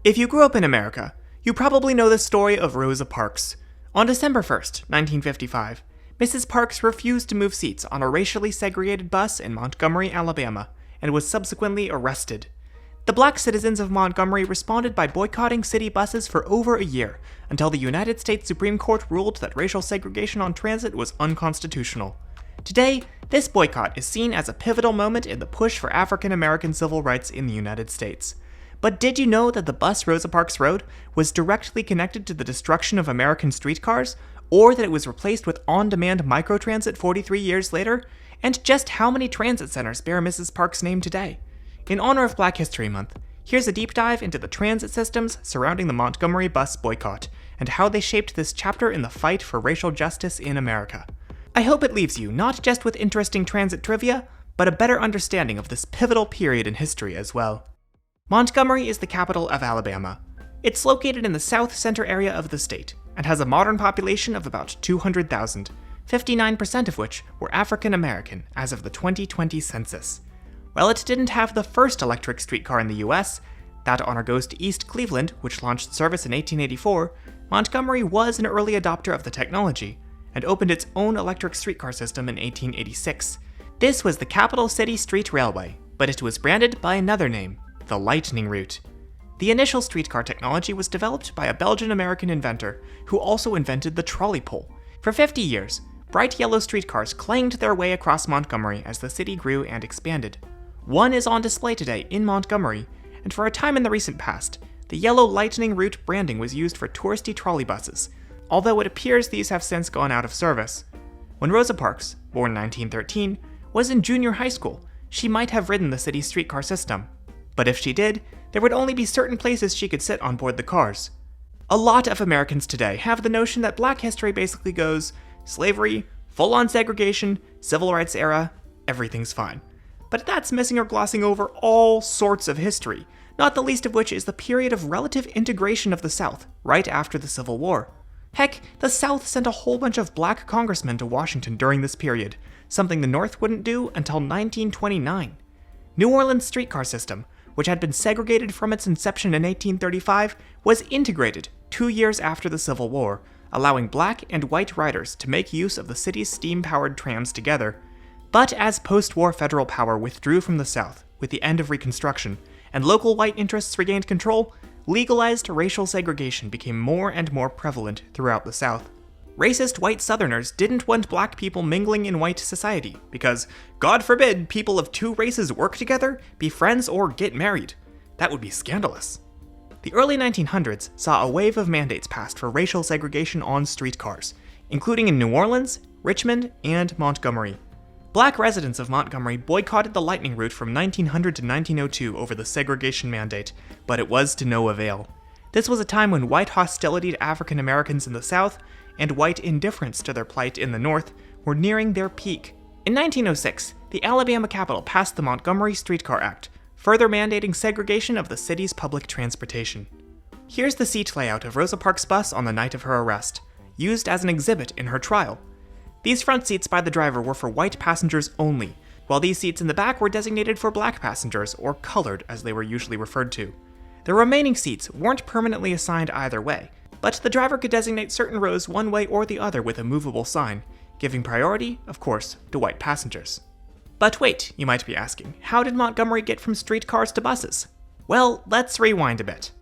If you grew up in America, you probably know the story of Rosa Parks. On December 1st, 1955, Mrs. Parks refused to move seats on a racially segregated bus in Montgomery, Alabama, and was subsequently arrested. The black citizens of Montgomery responded by boycotting city buses for over a year, until the United States Supreme Court ruled that racial segregation on transit was unconstitutional. Today, this boycott is seen as a pivotal moment in the push for African American civil rights in the United States. But did you know that the bus Rosa Parks rode was directly connected to the destruction of American streetcars, or that it was replaced with on-demand microtransit 43 years later? And just how many transit centers bear Mrs. Parks' name today? In honor of Black History Month, here's a deep dive into the transit systems surrounding the Montgomery bus boycott, and how they shaped this chapter in the fight for racial justice in America. I hope it leaves you not just with interesting transit trivia, but a better understanding of this pivotal period in history as well. Montgomery is the capital of Alabama. It's located in the south center area of the state, and has a modern population of about 200,000, 59% of which were African American as of the 2020 census. While it didn't have the first electric streetcar in the US, that honor goes to East Cleveland, which launched service in 1884, Montgomery was an early adopter of the technology, and opened its own electric streetcar system in 1886. This was the Capital City Street Railway, but it was branded by another name, the Lightning Route. The initial streetcar technology was developed by a Belgian-American inventor who also invented the trolley pole. For 50 years, bright yellow streetcars clanged their way across Montgomery as the city grew and expanded. One is on display today in Montgomery, and for a time in the recent past, the yellow Lightning Route branding was used for touristy trolley buses, although it appears these have since gone out of service. When Rosa Parks, born 1913, was in junior high school, she might have ridden the city's streetcar system. But if she did, there would only be certain places she could sit on board the cars. A lot of Americans today have the notion that Black history basically goes slavery, full-on segregation, civil rights era, everything's fine. But that's missing or glossing over all sorts of history, not the least of which is the period of relative integration of the South right after the Civil War. Heck, the South sent a whole bunch of black congressmen to Washington during this period, something the North wouldn't do until 1929. New Orleans' streetcar system, which had been segregated from its inception in 1835, was integrated 2 years after the Civil War, allowing black and white riders to make use of the city's steam-powered trams together. But as post-war federal power withdrew from the South with the end of Reconstruction, and local white interests regained control, legalized racial segregation became more and more prevalent throughout the South. Racist white Southerners didn't want black people mingling in white society, because, God forbid, people of two races work together, be friends, or get married. That would be scandalous. The early 1900s saw a wave of mandates passed for racial segregation on streetcars, including in New Orleans, Richmond, and Montgomery. Black residents of Montgomery boycotted the Lightning Route from 1900 to 1902 over the segregation mandate, but it was to no avail. This was a time when white hostility to African Americans in the South and white indifference to their plight in the North were nearing their peak. In 1906, the Alabama Capitol passed the Montgomery Streetcar Act, further mandating segregation of the city's public transportation. Here's the seat layout of Rosa Parks' bus on the night of her arrest, used as an exhibit in her trial. These front seats by the driver were for white passengers only, while these seats in the back were designated for black passengers, or colored as they were usually referred to. The remaining seats weren't permanently assigned either way, but the driver could designate certain rows one way or the other with a movable sign, giving priority, of course, to white passengers. But wait, you might be asking, how did Montgomery get from streetcars to buses? Well, let's rewind a bit.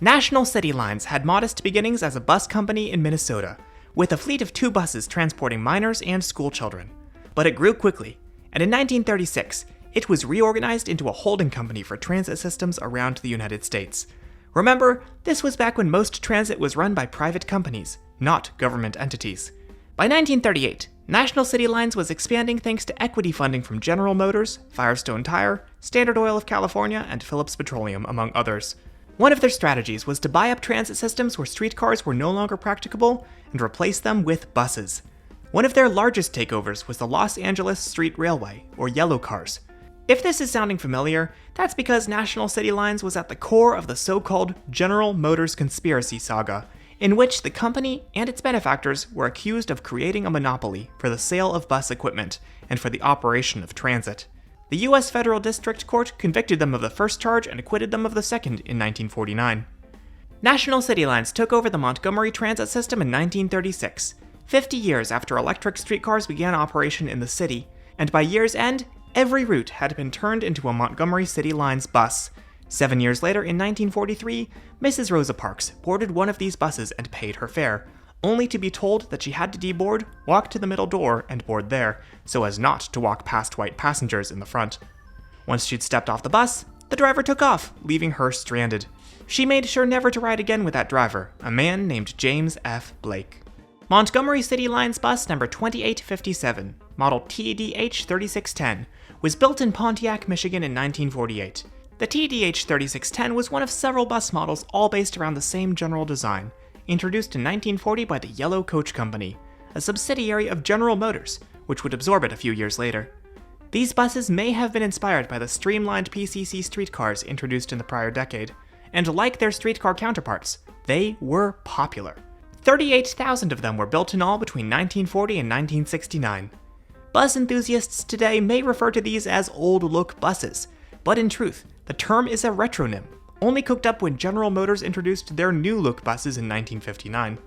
National City Lines had modest beginnings as a bus company in Minnesota, with a fleet of 2 buses transporting minors and schoolchildren. But it grew quickly, and in 1936, it was reorganized into a holding company for transit systems around the United States. Remember, this was back when most transit was run by private companies, not government entities. By 1938, National City Lines was expanding thanks to equity funding from General Motors, Firestone Tire, Standard Oil of California, and Phillips Petroleum, among others. One of their strategies was to buy up transit systems where streetcars were no longer practicable and replace them with buses. One of their largest takeovers was the Los Angeles Street Railway, or Yellow Cars. If this is sounding familiar, that's because National City Lines was at the core of the so-called General Motors conspiracy saga, in which the company and its benefactors were accused of creating a monopoly for the sale of bus equipment and for the operation of transit. The U.S. Federal District Court convicted them of the first charge and acquitted them of the second in 1949. National City Lines took over the Montgomery transit system in 1936, 50 years after electric streetcars began operation in the city, and by year's end, every route had been turned into a Montgomery City Lines bus. 7 years later, in 1943, Mrs. Rosa Parks boarded one of these buses and paid her fare, only to be told that she had to deboard, walk to the middle door, and board there, so as not to walk past white passengers in the front. Once she'd stepped off the bus, the driver took off, leaving her stranded. She made sure never to ride again with that driver, a man named James F. Blake. Montgomery City Lines bus number 2857, model TDH 3610, was built in Pontiac, Michigan in 1948. The TDH 3610 was one of several bus models all based around the same general design, introduced in 1940 by the Yellow Coach Company, a subsidiary of General Motors, which would absorb it a few years later. These buses may have been inspired by the streamlined PCC streetcars introduced in the prior decade, and like their streetcar counterparts, they were popular. 38,000 of them were built in all between 1940 and 1969. Bus enthusiasts today may refer to these as old-look buses, but in truth, the term is a retronym, only cooked up when General Motors introduced their new-look buses in 1959.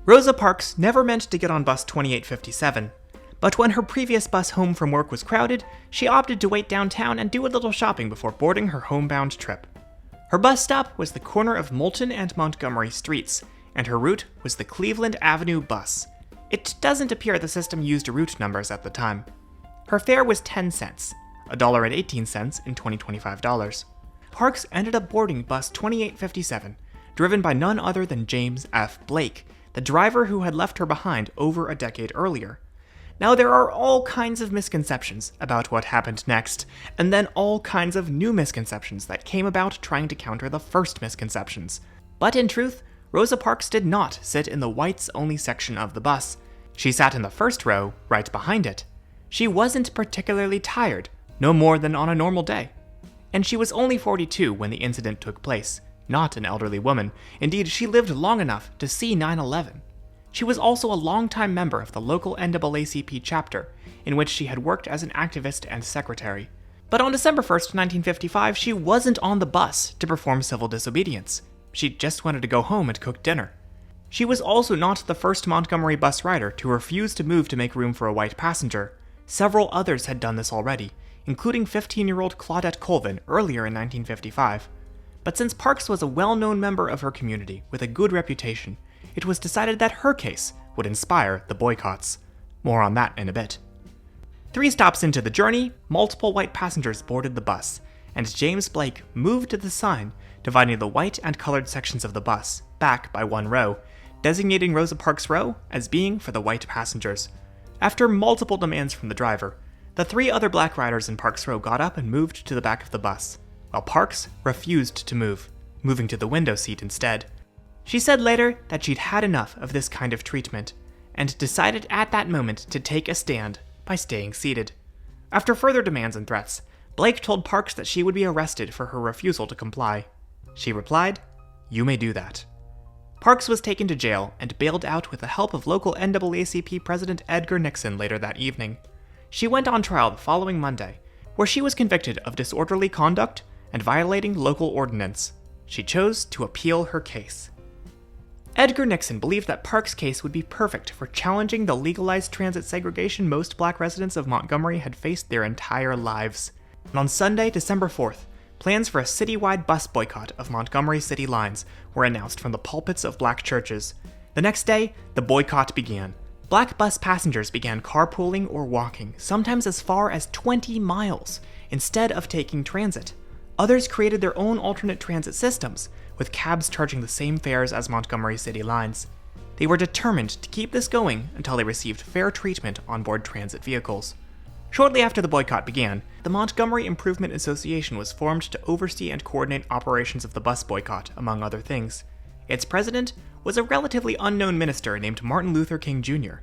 Rosa Parks never meant to get on bus 2857, but when her previous bus home from work was crowded, she opted to wait downtown and do a little shopping before boarding her homebound trip. Her bus stop was the corner of Moulton and Montgomery streets, and her route was the Cleveland Avenue bus. It doesn't appear the system used route numbers at the time. Her fare was 10 cents, $1.18 in 2025 dollars. Parks ended up boarding bus 2857, driven by none other than James F. Blake, the driver who had left her behind over a decade earlier. Now, there are all kinds of misconceptions about what happened next, and then all kinds of new misconceptions that came about trying to counter the first misconceptions. But in truth, Rosa Parks did not sit in the whites-only section of the bus. She sat in the first row, right behind it. She wasn't particularly tired, no more than on a normal day. And she was only 42 when the incident took place, not an elderly woman. Indeed, she lived long enough to see 9/11. She was also a longtime member of the local NAACP chapter, in which she had worked as an activist and secretary. But on December 1st, 1955, she wasn't on the bus to perform civil disobedience. She just wanted to go home and cook dinner. She was also not the first Montgomery bus rider to refuse to move to make room for a white passenger. Several others had done this already, including 15-year-old Claudette Colvin earlier in 1955. But since Parks was a well-known member of her community with a good reputation, it was decided that her case would inspire the boycotts. More on that in a bit. 3 stops into the journey, multiple white passengers boarded the bus, and James Blake moved the sign dividing the white and colored sections of the bus back by 1 row, designating Rosa Parks' row as being for the white passengers. After multiple demands from the driver, the 3 other black riders in Parks' row got up and moved to the back of the bus, while Parks refused to move, moving to the window seat instead. She said later that she'd had enough of this kind of treatment, and decided at that moment to take a stand by staying seated. After further demands and threats, Blake told Parks that she would be arrested for her refusal to comply. She replied, "You may do that." Parks was taken to jail and bailed out with the help of local NAACP President Edgar Nixon later that evening. She went on trial the following Monday, where she was convicted of disorderly conduct and violating local ordinance. She chose to appeal her case. Edgar Nixon believed that Parks' case would be perfect for challenging the legalized transit segregation most black residents of Montgomery had faced their entire lives. And on Sunday, December 4th, plans for a citywide bus boycott of Montgomery City Lines were announced from the pulpits of black churches. The next day, the boycott began. Black bus passengers began carpooling or walking, sometimes as far as 20 miles, instead of taking transit. Others created their own alternate transit systems, with cabs charging the same fares as Montgomery City Lines. They were determined to keep this going until they received fair treatment on board transit vehicles. Shortly after the boycott began, the Montgomery Improvement Association was formed to oversee and coordinate operations of the bus boycott, among other things. Its president was a relatively unknown minister named Martin Luther King Jr.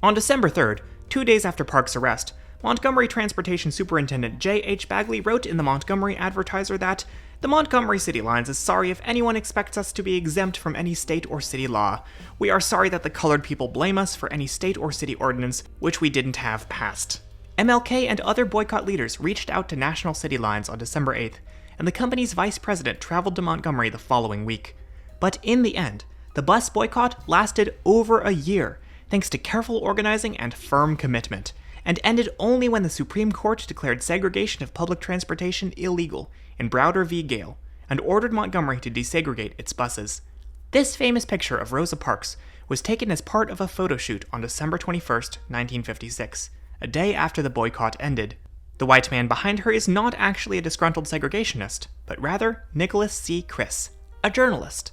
On December 3rd, 2 days after Parks' arrest, Montgomery Transportation Superintendent J.H. Bagley wrote in the Montgomery Advertiser that the Montgomery City Lines is sorry if anyone expects us to be exempt from any state or city law. We are sorry that the colored people blame us for any state or city ordinance which we didn't have passed. MLK and other boycott leaders reached out to National City Lines on December 8th, and the company's vice president traveled to Montgomery the following week. But in the end, the bus boycott lasted over a year, thanks to careful organizing and firm commitment, and ended only when the Supreme Court declared segregation of public transportation illegal in Browder v. Gale, and ordered Montgomery to desegregate its buses. This famous picture of Rosa Parks was taken as part of a photo shoot on December 21, 1956, a day after the boycott ended. The white man behind her is not actually a disgruntled segregationist, but rather Nicholas C. Criss, a journalist.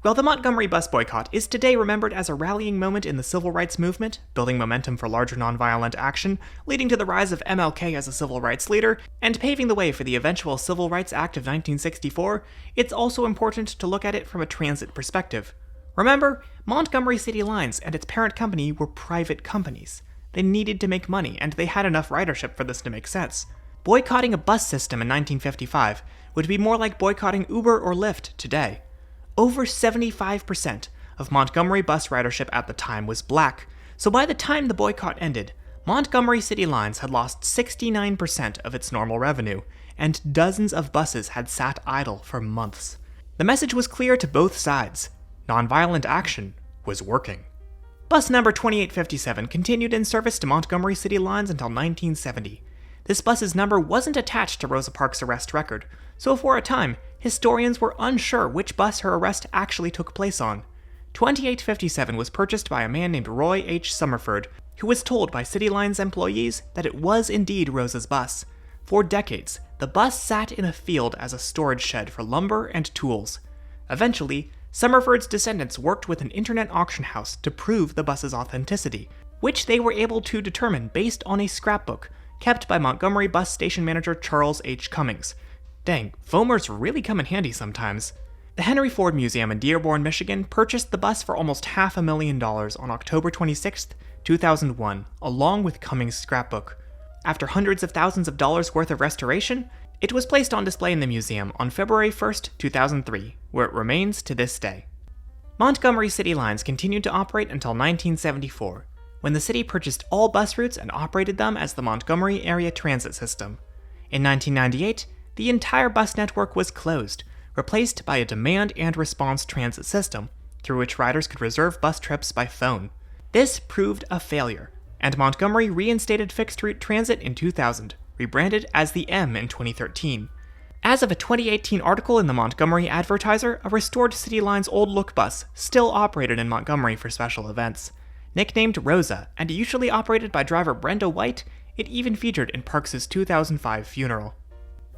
While the Montgomery bus boycott is today remembered as a rallying moment in the civil rights movement, building momentum for larger nonviolent action, leading to the rise of MLK as a civil rights leader, and paving the way for the eventual Civil Rights Act of 1964, it's also important to look at it from a transit perspective. Remember, Montgomery City Lines and its parent company were private companies. They needed to make money, and they had enough ridership for this to make sense. Boycotting a bus system in 1955 would be more like boycotting Uber or Lyft today. Over 75% of Montgomery bus ridership at the time was black, so by the time the boycott ended, Montgomery City Lines had lost 69% of its normal revenue, and dozens of buses had sat idle for months. The message was clear to both sides. Nonviolent action was working. Bus number 2857 continued in service to Montgomery City Lines until 1970. This bus's number wasn't attached to Rosa Parks' arrest record, so for a time, historians were unsure which bus her arrest actually took place on. 2857 was purchased by a man named Roy H. Summerford, who was told by City Lines employees that it was indeed Rosa's bus. For decades, the bus sat in a field as a storage shed for lumber and tools. Eventually, Summerford's descendants worked with an internet auction house to prove the bus's authenticity, which they were able to determine based on a scrapbook kept by Montgomery bus station manager Charles H. Cummings. Dang, foamers really come in handy sometimes. The Henry Ford Museum in Dearborn, Michigan purchased the bus for almost $500,000 on October 26, 2001, along with Cummings' scrapbook. After hundreds of thousands of dollars worth of restoration, it was placed on display in the museum on February 1, 2003, where it remains to this day. Montgomery City Lines continued to operate until 1974, when the city purchased all bus routes and operated them as the Montgomery Area Transit System. In 1998, the entire bus network was closed, replaced by a demand and response transit system, through which riders could reserve bus trips by phone. This proved a failure, and Montgomery reinstated fixed-route transit in 2000, rebranded as the M in 2013. As of a 2018 article in the Montgomery Advertiser, a restored City Lines Old Look bus still operated in Montgomery for special events. Nicknamed Rosa, and usually operated by driver Brenda White, it even featured in Parks' 2005 funeral.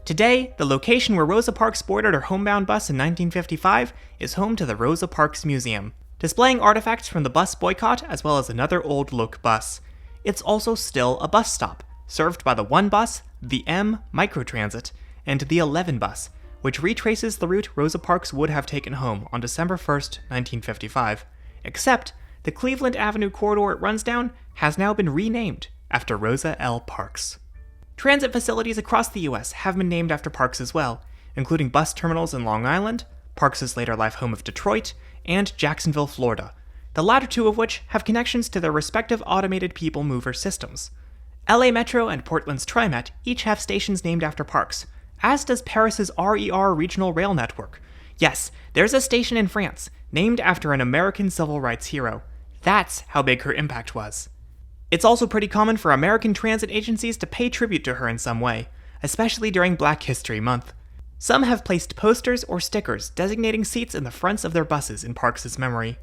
Today, the location where Rosa Parks boarded her homebound bus in 1955 is home to the Rosa Parks Museum, displaying artifacts from the bus boycott as well as another Old Look bus. It's also still a bus stop, served by the 1 bus, the M microtransit, and the 11 bus, which retraces the route Rosa Parks would have taken home on December 1, 1955, except the Cleveland Avenue corridor it runs down has now been renamed after Rosa L. Parks. Transit facilities across the U.S. have been named after Parks as well, including bus terminals in Long Island, Parks' later life home of Detroit, and Jacksonville, Florida, the latter two of which have connections to their respective automated people mover systems. LA Metro and Portland's TriMet each have stations named after Parks, as does Paris's RER regional rail network. Yes, there's a station in France, named after an American civil rights hero. That's how big her impact was. It's also pretty common for American transit agencies to pay tribute to her in some way, especially during Black History Month. Some have placed posters or stickers designating seats in the fronts of their buses in Parks' memory.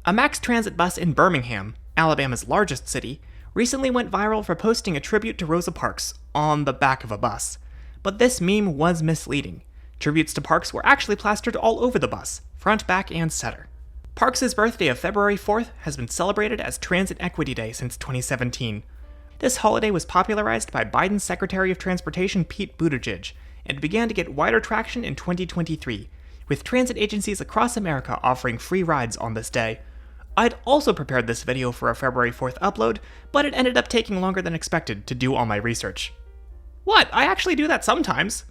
A Max Transit bus in Birmingham, Alabama's largest city, recently went viral for posting a tribute to Rosa Parks on the back of a bus. But this meme was misleading. Tributes to Parks were actually plastered all over the bus, front, back, and center. Parks' birthday of February 4th has been celebrated as Transit Equity Day since 2017. This holiday was popularized by Biden's Secretary of Transportation Pete Buttigieg, and began to get wider traction in 2023, with transit agencies across America offering free rides on this day. I'd also prepared this video for a February 4th upload, but it ended up taking longer than expected to do all my research. What? I actually do that sometimes.